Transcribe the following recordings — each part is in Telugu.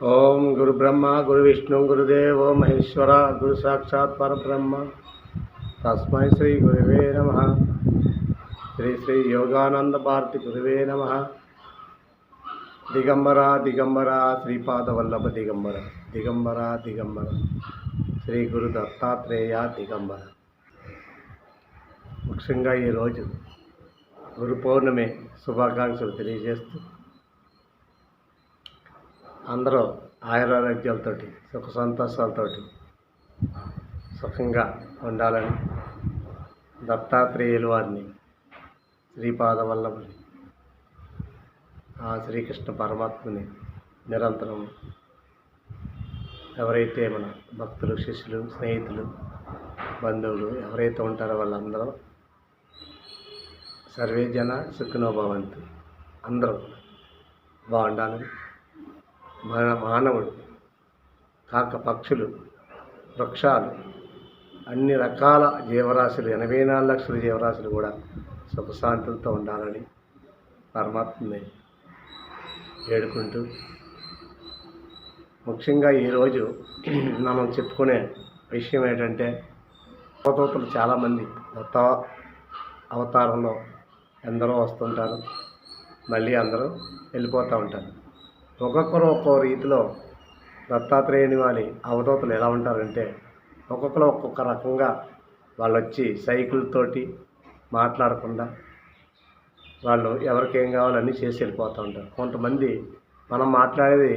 ఓం గురు బ్రహ్మ గురు విష్ణు గురుదేవో మహేశ్వర గురు సాక్షాత్ పరబ్రహ్మ తస్మై శ్రీ గురువే నమ. శ్రీ శ్రీ యోగానంద భారతి గురువే నమ. దిగంబర దిగంబర శ్రీపాద వల్లభ దిగంబర దిగంబర దిగంబర శ్రీ గురు దత్తాత్రేయ దిగంబర. ముఖ్యంగా ఈరోజు గురు పౌర్ణమి శుభాకాంక్షలు తెలియజేస్తూ అందరూ ఆయురారోగ్యాలతో సుఖ సంతోషాలతో సుఖంగా ఉండాలని దత్తాత్రేయుల వారిని శ్రీపాద వల్లభుని ఆ శ్రీకృష్ణ పరమాత్మని నిరంతరం ఎవరైతే మన భక్తులు శిష్యులు స్నేహితులు బంధువులు ఎవరైతే ఉంటారో వాళ్ళందరూ సర్వే జన సుఖినో భవంతు, అందరూ బాగుండాలని మానవుడు కాక పక్షులు వృక్షాలు అన్ని రకాల జీవరాశులు 84 లక్షల జీవరాశులు కూడా సుఖశాంతులతో ఉండాలని పరమాత్మని వేడుకుంటూ ముఖ్యంగా ఈరోజు మనం చెప్పుకునే విషయం ఏంటంటే అవధూతలు చాలామంది దత్త అవతారంలో ఎందరో వస్తుంటారు, మళ్ళీ అందరూ వెళ్ళిపోతూ ఉంటారు. ఒక్కొక్కరు ఒక్కో రీతిలో దత్తాత్రేయుని వారి అవధూతలు ఎలా ఉంటారంటే ఒక్కొక్కరు ఒక్కొక్క రకంగా వాళ్ళు వచ్చి సైకిల్తోటి మాట్లాడకుండా వాళ్ళు ఎవరికి ఏం కావాలో అన్నీ చేసి వెళ్ళిపోతూ ఉంటారు. కొంతమంది మనం మాట్లాడేది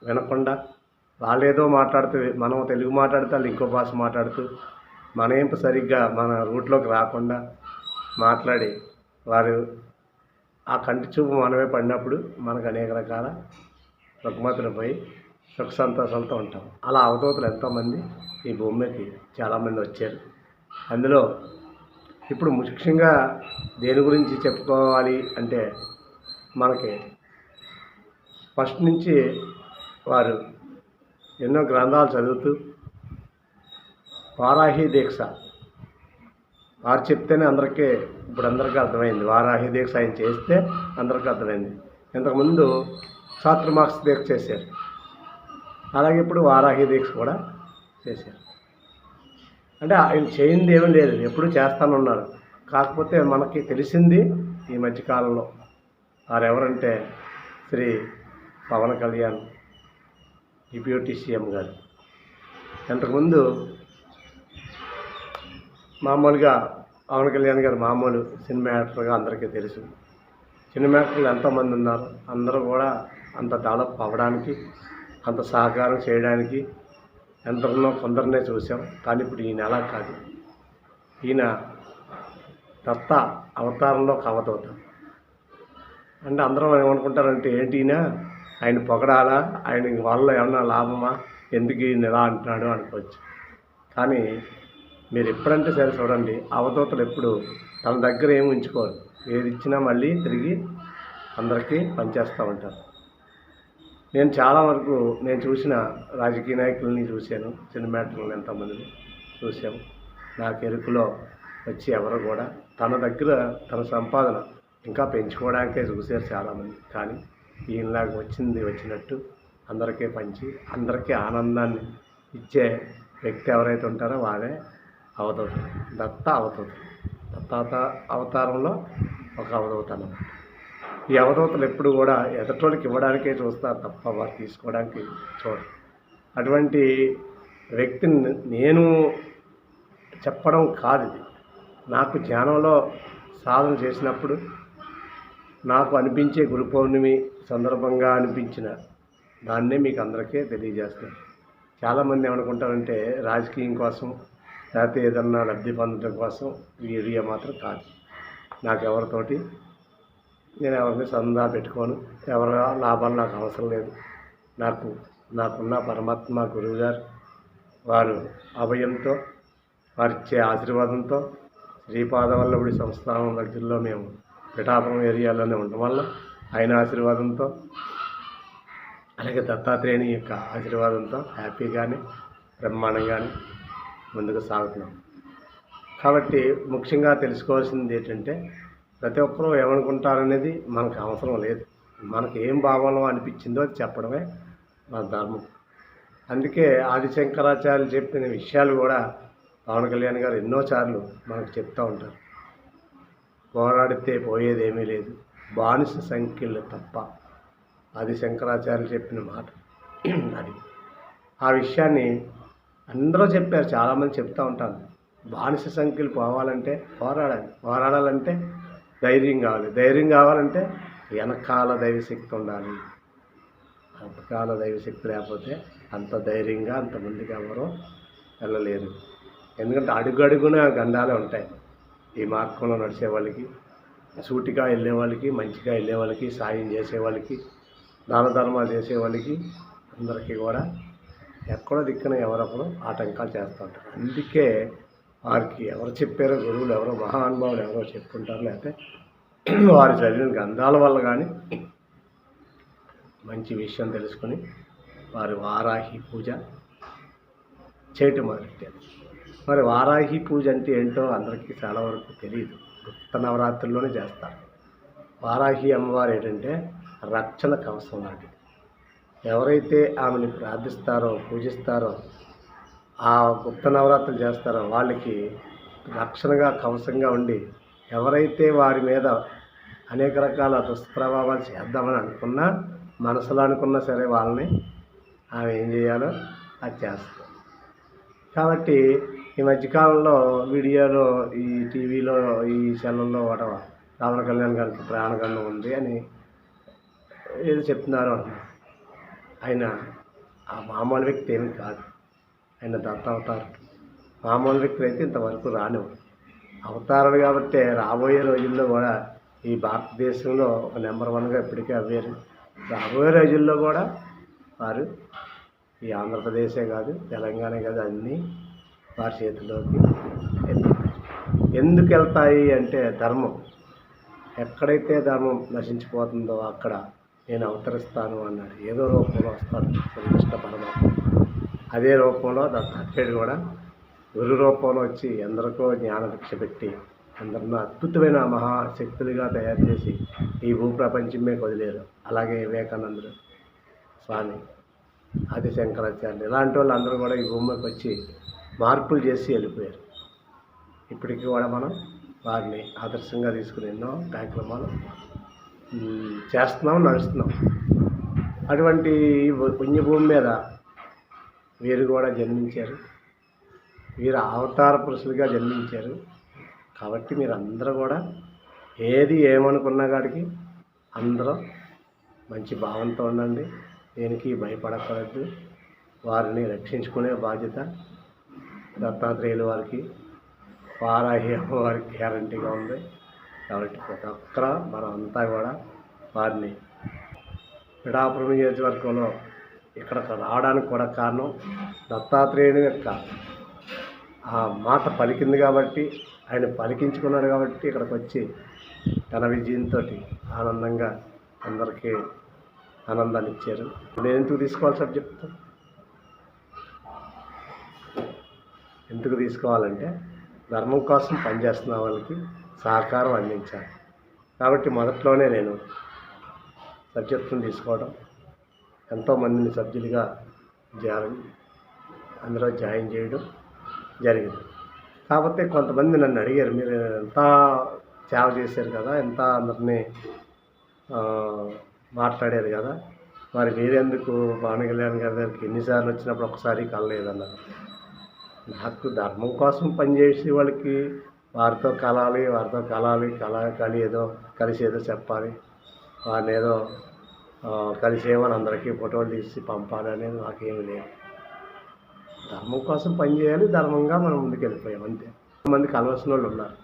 వినకుండా వాళ్ళేదో మాట్లాడుతూ మనం తెలుగు మాట్లాడితే వాళ్ళు ఇంకో భాష మాట్లాడుతూ మన సరిగ్గా మన రూట్లోకి రాకుండా మాట్లాడి వారు ఆ కంటి చూపు మనమే పడినప్పుడు మనకు అనేక రకాల రుగ్మతులు పోయి సుఖ సంతోషాలతో ఉంటాం. అలా అవధూతలు ఎంతోమంది ఈ భూమికి చాలామంది వచ్చారు. అందులో ఇప్పుడు ముఖ్యంగా దేని గురించి చెప్పుకోవాలి అంటే మనకి ఫస్ట్ నుంచి వారు ఎన్నో గ్రంథాలు చదువుతూ వారాహి దీక్ష వారు చెప్తేనే ఇప్పుడు అందరికీ అర్థమైంది. వారాహి దీక్ష ఆయన చేస్తే అందరికీ అర్థమైంది. ఇంతకుముందు చాతుర్మాస దీక్ష చేశారు, అలాగే ఇప్పుడు వారాహి దీక్ష కూడా చేశారు. అంటే ఆయన చేయింది ఏమీ లేదు, ఎప్పుడు చేస్తానున్నారు. కాకపోతే మనకి తెలిసింది ఈ మధ్యకాలంలో వారు ఎవరంటే శ్రీ పవన్ కళ్యాణ్ డిప్యూటీ సీఎం గారు. ఇంతకుముందు మామూలుగా పవన్ కళ్యాణ్ గారు మామూలు సినిమా యాక్టర్గా అందరికీ తెలుసు. సినిమా యాక్టర్లు ఎంతోమంది ఉన్నారు, అందరూ కూడా అంత డెవలప్ అవ్వడానికి అంత సహకారం చేయడానికి ఎంతనో కొందరినే చూసాం. కానీ ఇప్పుడు ఈయన అలా కాదు. ఈయన దత్త అవతారంలో ఒక అవధూత. అంటే అందరం ఏమనుకుంటారంటే ఏంటి ఈయన ఆయన పొగడాలా, ఆయన వల్ల ఏమన్నా లాభమా, ఎందుకు ఈయన ఎలా అంటున్నాడు అనుకోవచ్చు. కానీ మీరు ఎప్పుడంటే సరే చూడండి, అవధూతలు ఎప్పుడు తన దగ్గర ఏమి ఉంచుకోరు, ఏది ఇచ్చినా మళ్ళీ తిరిగి అందరికీ పనిచేస్తూ ఉంటారు. నేను చాలా వరకు నేను చూసిన రాజకీయ నాయకులని చూశాను, సినిమా యాక్టర్లను ఎంతోమందిని చూశాము. నాకు ఎరుకులో వచ్చి ఎవరు కూడా తన దగ్గర తన సంపాదన ఇంకా పెంచుకోవడానికే చూశారు చాలామంది. కానీ ఈయనలాగా వచ్చినట్టు అందరికీ పంచి అందరికీ ఆనందాన్ని ఇచ్చే వ్యక్తి ఎవరైతే ఉంటారో వారే అవధూత, దత్త అవధూత. దత్త అవతారంలో ఒక అవధూత అన్నమాట. ఈ అవధూతలు ఎప్పుడు కూడా ఎదటోళ్ళకి ఇవ్వడానికే చూస్తారు తప్ప వారు తీసుకోవడానికి చూడరు. అటువంటి వ్యక్తిని నేను చెప్పడం కాదు, ఇది నాకు ధ్యానంలో సాధన చేసినప్పుడు నాకు అనిపించే గురు పౌర్ణమి సందర్భంగా అనిపించిన దాన్నే మీకు అందరికీ తెలియజేస్తాను. చాలామంది ఏమనుకుంటారంటే రాజకీయం కోసం లేకపోతే ఏదన్నా లబ్ధి పొందడం కోసం వీడియో మాత్రం కాదు. నాకెవరితోటి నేను ఎవరిని సందా పెట్టుకోను, ఎవరి లాభాలు నాకు అవసరం లేదు. నాకున్న పరమాత్మ గురువు గారు వారు అభయంతో వారిచ్చే ఆశీర్వాదంతో శ్రీపాద వల్లభుడి సంస్థానం దగ్గరలో మేము పిఠాపురం ఏరియాలోనే ఉండడం వల్ల ఆయన ఆశీర్వాదంతో అలాగే దత్తాత్రేయుని యొక్క ఆశీర్వాదంతో హ్యాపీగానే బ్రహ్మాండంగానే ముందుకు సాగుతున్నాం. కాబట్టి ముఖ్యంగా తెలుసుకోవాల్సింది ఏంటంటే ప్రతి ఒక్కరూ ఏమనుకుంటారనేది మనకు అవసరం లేదు. మనకు ఏం భావనలో అనిపించిందో అది చెప్పడమే మన ధర్మం. అందుకే ఆదిశంకరాచార్యులు చెప్పిన విషయాలు కూడా పవన్ కళ్యాణ్ గారు ఎన్నోసార్లు మనకు చెప్తూ ఉంటారు. పోరాడితే పోయేదేమీ లేదు, బానిస సంఖ్యలు తప్ప. ఆదిశంకరాచార్యులు చెప్పిన మాట అది. ఆ విషయాన్ని అందరూ చెప్పారు, చాలామంది చెప్తూ ఉంటాను. బానిస సంఖ్యలు పోవాలంటే పోరాడాలంటే ధైర్యం కావాలంటే వెనకాల దైవశక్తి ఉండాలి. వెనకాల దైవశక్తి లేకపోతే అంత ధైర్యంగా అంత ముందుకు ఎవరో వెళ్ళలేరు. ఎందుకంటే అడుగడుగున గండాలే ఉంటాయి. ఈ మార్గంలో నడిచే వాళ్ళకి, సూటిగా వెళ్ళే వాళ్ళకి, మంచిగా వెళ్ళే వాళ్ళకి, సాయం చేసే వాళ్ళకి, దాన ధర్మాలు చేసే వాళ్ళకి, అందరికీ కూడా ఎక్కడో దిక్కున ఎవరొకరు ఆటంకాలు చేస్తూ ఉంటారు. అందుకే వారికి ఎవరు చెప్పారో, గురువులు ఎవరో, మహానుభావులు ఎవరో చెప్పుకుంటారు, లేకపోతే వారు చదివిన గ్రంథాల వల్ల కానీ మంచి విషయం తెలుసుకొని వారి వారాహి పూజ చేయటం మొదలెట్టారు. మరి వారాహి పూజ అంటే ఏంటో అందరికీ చాలా వరకు తెలియదు. గుప్త నవరాత్రుల్లోనే చేస్తారు. వారాహి అమ్మవారు ఏంటంటే రక్షణ కవచం లాంటిది. ఎవరైతే ఆమెను ప్రార్థిస్తారో, పూజిస్తారో, ఆ గుప్త నవరాత్రులు చేస్తారో వాళ్ళకి రక్షణగా, కవచంగా ఉండి, ఎవరైతే వారి మీద అనేక రకాల దుష్ప్రభావాలు చేద్దామని అనుకున్నా, మనసులో అనుకున్నా సరే, వాళ్ళని ఆమె ఏం చేయాలో అది చేస్తుంది. కాబట్టి ఈ మధ్యకాలంలో వీడియోలో, ఈ టీవీలో, ఈ ఛానల్లో పవన్ కళ్యాణ్ గారికి ప్రాణగండం ఉంది అని ఏదో చెప్తున్నారు అన్నారు. ఆయన ఆ మామూలు వ్యక్తి ఏమి కాదు. ఆయన దత్తావతారుడు. మామూలు వ్యక్తులు అయితే ఇంతవరకు రానివ్వరు. అవతారాలు కాబట్టి రాబోయే రోజుల్లో కూడా ఈ భారతదేశంలో ఒక నెంబర్ 1గా ఇప్పటికే అవ్వారు. రాబోయే రోజుల్లో కూడా వారు ఈ ఆంధ్రప్రదేశే కాదు, తెలంగాణ కాదు, అన్నీ వారి చేతిలోకి వెళ్తాయి. ఎందుకు వెళ్తాయి అంటే ధర్మం. ఎక్కడైతే ధర్మం నశించిపోతుందో అక్కడ నేను అవతరిస్తాను అన్నాడు. ఏదో రూపంలో వస్తాడు శ్రీకృష్ణ పరమాత్మ. అదే రూపంలో దత్తాత్రేయుడు కూడా గురు రూపంలో వచ్చి ఎందరికో జ్ఞానభిక్ష పెట్టి అందరిని అద్భుతమైన మహాశక్తులుగా తయారు చేసి ఈ భూప్రపంచమే వదిలేరు. అలాగే వివేకానందుడు స్వామి, ఆదిశంకరాచార్యులు, ఇలాంటి వాళ్ళు అందరూ కూడా ఈ భూమికి వచ్చి మార్పులు చేసి వెళ్ళిపోయారు. ఇప్పటికీ కూడా మనం వారిని ఆదర్శంగా తీసుకుని ఎన్నో కార్యక్రమాలు చేస్తున్నాం, నడుస్తున్నాం. అటువంటి పుణ్యభూమి మీద వీరు కూడా జన్మించారు. వీరు అవతార పురుషులుగా జన్మించారు. కాబట్టి మీరు అందరూ కూడా ఏది ఏమనుకున్నా కాడికి అందరూ మంచి భావంతో ఉండండి. దేనికి భయపడకూడదు. వారిని రక్షించుకునే బాధ్యత దత్తాత్రేయుల వారికి, వారాహి వారికి గ్యారంటీగా ఉంది. కాబట్టి ప్రతి ఒక్కర మనం అంతా కూడా వారిని పిఠాపురం నియోజకవర్గంలో ఇక్కడికి రావడానికి కూడా కారణం దత్తాత్రేయుని యొక్క ఆ మాట పలికింది కాబట్టి, ఆయన పలికించుకున్నాడు కాబట్టి ఇక్కడికి వచ్చి తన విజయంతో ఆనందంగా అందరికీ ఆనందాన్ని ఇచ్చారు. నేను ఎందుకు తీసుకోవాలి సబ్జెక్ట్? ఎందుకు తీసుకోవాలంటే ధర్మం కోసం పనిచేస్తున్న వాళ్ళకి సహకారం అందించాలి. కాబట్టి మొదట్లోనే నేను సబ్జెక్టును తీసుకోవడం, ఎంతోమందిని సభ్యులుగా అందులో జాయిన్ చేయడం జరిగింది. కాకపోతే కొంతమంది నన్ను అడిగారు, మీరు ఎంత సేవ చేశారు కదా, ఎంత అందరినీ మాట్లాడారు కదా, మరి మీరెందుకు పవన్ కళ్యాణ్ గారి దగ్గరికి ఎన్నిసార్లు వచ్చినప్పుడు ఒకసారి కలలేదన్నారు. నాకు ధర్మం కోసం పనిచేసే వాళ్ళకి వారితో కలాలి, కలిసి ఏదో చెప్పాలి, వారిని ఏదో కలిసేమని అందరికీ ఫోటోలు తీసి పంపాలి అనేది నాకేమీ లేదు. ధర్మం కోసం పనిచేయాలి, ధర్మంగా మనం ముందుకు వెళ్ళిపోయాం అంతే. చాలామంది కలవలసిన వాళ్ళు ఉన్నారు,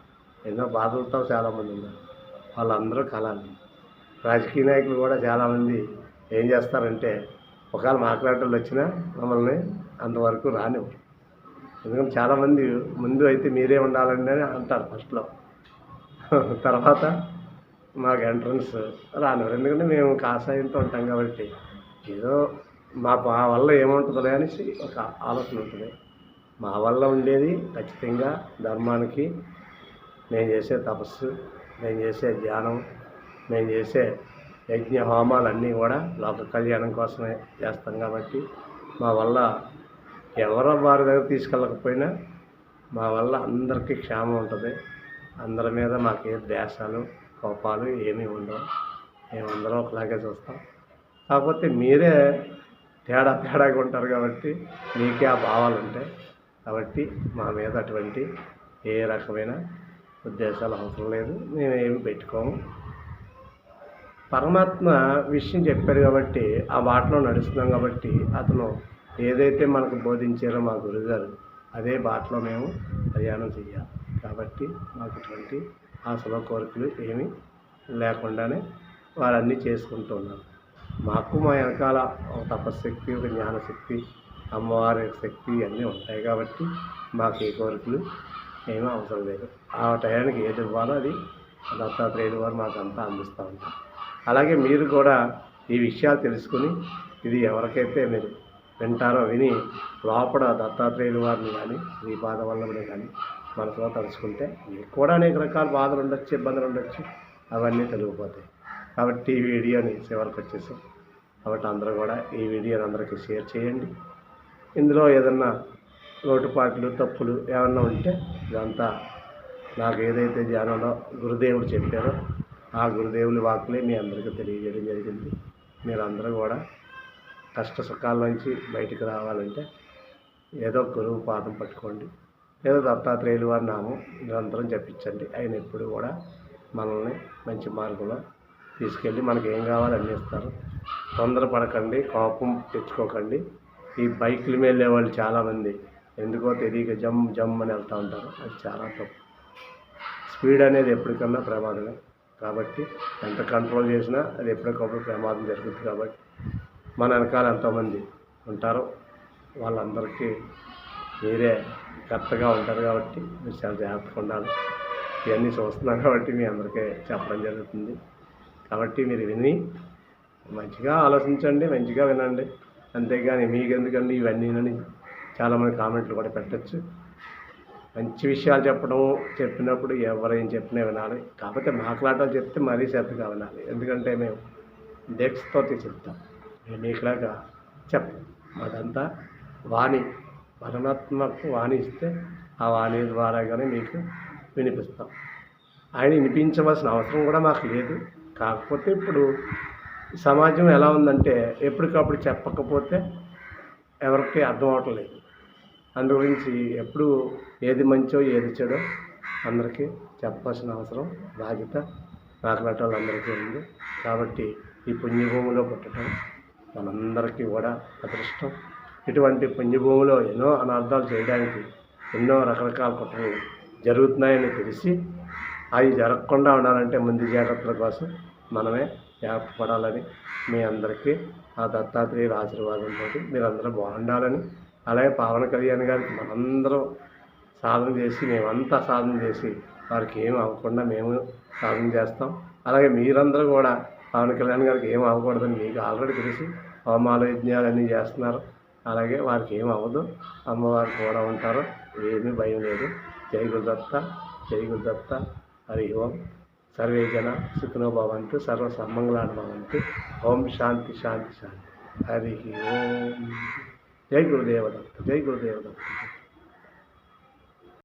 ఎన్నో బాధలతో చాలామంది ఉన్నారు, వాళ్ళందరూ కలాలి. రాజకీయ నాయకులు కూడా చాలామంది ఏం చేస్తారంటే ఒకవేళ మాట్లాడటం వచ్చినా మమ్మల్ని అంతవరకు రానివ్వరు. ఎందుకంటే చాలామంది ముందు అయితే మీరే ఉండాలండి అని అంటారు ఫస్ట్లో, తర్వాత మాకు ఎంట్రన్స్ రానివ్వరు. ఎందుకంటే మేము కాషాయంతో ఉంటాం కాబట్టి ఏదో మా వల్ల ఏముంటుందో అనేసి ఒక ఆలోచన ఉంటుంది. మా వల్ల ఉండేది ఖచ్చితంగా ధర్మానికి, నేను చేసే తపస్సు, నేను చేసే ధ్యానం, నేను చేసే యజ్ఞ హోమాలన్నీ కూడా లోక కళ్యాణం కోసమే చేస్తాం కాబట్టి మా వల్ల ఎవరో వారి దగ్గర తీసుకెళ్ళకపోయినా మా వల్ల అందరికీ క్షేమం ఉంటుంది. అందరి మీద మాకే ద్వేషాలు కోపాలు ఏమీ ఉండవు. మేమందరం ఒకలాగే చూస్తాం. కాకపోతే మీరే తేడాగా ఉంటారు కాబట్టి మీకే ఆ భావాలు ఉంటాయి. కాబట్టి మా మీద అటువంటి ఏ రకమైన ఉద్దేశాలు అవసరం లేదు. మేమేమి పెట్టుకోము. పరమాత్మ విషయం చెప్పాడు కాబట్టి ఆ బాటలో నడుస్తున్నాం కాబట్టి అతను ఏదైతే మనకు బోధించారో మా గురువుగారు అదే బాటలో మేము ప్రయాణం చేయాలి. కాబట్టి మాకు ఇటువంటి ఆశలు కోరికలు ఏమీ లేకుండానే వారన్నీ చేసుకుంటూ ఉన్నారు. మాకు మా వెనకాల ఒక తపశక్తి, ఒక జ్ఞానశక్తి, అమ్మవారి శక్తి అన్నీ ఉంటాయి కాబట్టి మాకు ఏ కోరికలు ఏమీ అవసరం లేదు. ఆ టయానికి ఏది ఇవ్వాలో అది దత్తాత్రేయుల వారు మాకు అంతా అందిస్తూ ఉంటారు. అలాగే మీరు కూడా ఈ విషయాలు తెలుసుకుని ఇది ఎవరికైతే మీరు వింటారో విని లోపల దత్తాత్రేయుల వారిని కానీ శ్రీపాద వల్లభుని కానీ మనసులో తలుచుకుంటే మీకు కూడా అనేక రకాల బాధలు ఉండొచ్చు, ఇబ్బందులు ఉండొచ్చు, అవన్నీ తొలగిపోతాయి. కాబట్టి ఈ వీడియోని చివరికి వచ్చేసాం. కాబట్టి అందరూ కూడా ఈ వీడియోని అందరికీ షేర్ చేయండి. ఇందులో ఏదన్నా లోటుపాట్లు తప్పులు ఏమన్నా ఉంటే ఇదంతా నాకు ఏదైతే ధ్యానంలో గురుదేవుడు చెప్పారో ఆ గురుదేవుని వాక్కులే మీ అందరికీ తెలియజేయడం జరిగింది. మీరందరూ కూడా కష్ట సుఖాల నుంచి బయటికి రావాలంటే ఏదో గురువు పాదం పట్టుకోండి, ఏదో దత్తాత్రేయుల వారి నామం నిరంతరం జపించండి. ఆయన ఎప్పుడు కూడా మనల్ని మంచి మార్గంలో తీసుకెళ్ళి మనకి ఏం కావాలో అన్నీ ఇస్తారు. తొందరపడకండి, కోపం తెచ్చుకోకండి. ఈ బైకుల మీద వెళ్ళే వాళ్ళు చాలామంది ఎందుకో తెలియక జమ్ అని వెళ్తూ ఉంటారు. అది చాలా తప్పు. స్పీడ్ అనేది ఎప్పటికన్నా ప్రమాదమే. కాబట్టి ఎంత కంట్రోల్ చేసినా అది ఎప్పటికప్పుడు ప్రమాదం జరుగుతుంది. కాబట్టి మన వెనకాల ఎంతోమంది ఉంటారో వాళ్ళందరికీ మీరే కరెక్ట్గా ఉంటారు కాబట్టి మీరు చాలా జాగ్రత్తగా ఉండాలి. ఇవన్నీ చూస్తున్నాం కాబట్టి మీ అందరికీ చెప్పడం జరుగుతుంది. కాబట్టి మీరు విని మంచిగా ఆలోచించండి, మంచిగా వినండి. అంతేగాని మీకు ఎందుకండి ఇవన్నీ చాలామంది కామెంట్లు కూడా పెట్టచ్చు. మంచి విషయాలు చెప్పినప్పుడు ఎవరేం చెప్పినా వినాలి. కాకపోతే మాట్లాడటం చెప్తే మరీ శ్రద్ధగా వినాలి. ఎందుకంటే మేము డెక్స్తో చెప్తాం, మేము మీకులాగా చెప్పం. మాదంతా వాణి, పరమాత్మకు వాణి ఇస్తే ఆ వాణి ద్వారాగానే మీకు వినిపిస్తాం. ఆయన వినిపించవలసిన అవసరం కూడా మాకు లేదు. కాకపోతే ఇప్పుడు సమాజం ఎలా ఉందంటే ఎప్పటికప్పుడు చెప్పకపోతే ఎవరికి అర్థం అవటం లేదు. అందు గురించి ఎప్పుడు ఏది మంచో ఏది చెడో అందరికీ చెప్పాల్సిన అవసరం, బాధ్యత నాకులాంటి వాళ్ళందరికీ ఉంది. కాబట్టి ఈ పుణ్యభూమిలో పుట్టడం మనందరికీ కూడా అదృష్టం. ఇటువంటి పుణ్యభూమిలో ఎన్నో అనర్థాలు చేయడానికి ఎన్నో రకరకాల కుట్రలు జరుగుతున్నాయని తెలిసి అవి జరగకుండా ఉండాలంటే ముందు జాగ్రత్తల కోసం మనమే జాగ్రత్త పడాలని మీ అందరికీ ఆ దత్తాత్రేయుల ఆశీర్వాదంతో మీరందరూ బాగుండాలని, అలాగే పవన్ కళ్యాణ్ గారికి మనందరం సాధన చేసి మేమంతా సాధన చేసి వారికి ఏం అవ్వకుండా మేము సాధన చేస్తాం. అలాగే మీరందరూ కూడా పవన్ కళ్యాణ్ గారికి ఏం అవ్వకూడదని మీకు ఆల్రెడీ తెలిసి హోమాలు యజ్ఞాలు అన్నీ చేస్తున్నారు. అలాగే వారికి ఏం అవ్వదు, అమ్మవారు కూడా ఉంటారు, ఏమీ భయం లేదు. జై గురుదత్త, జై గురుదత్త. హరి ఓం. సర్వే జన సుఖినో భవంతు, సర్వ సమ్మంగళాన్ని భవంతు. ఓం శాంతి శాంతి శాంతి. హరి ఓం. జై గురుదేవ దత్త, జై గురుదేవ దత్త.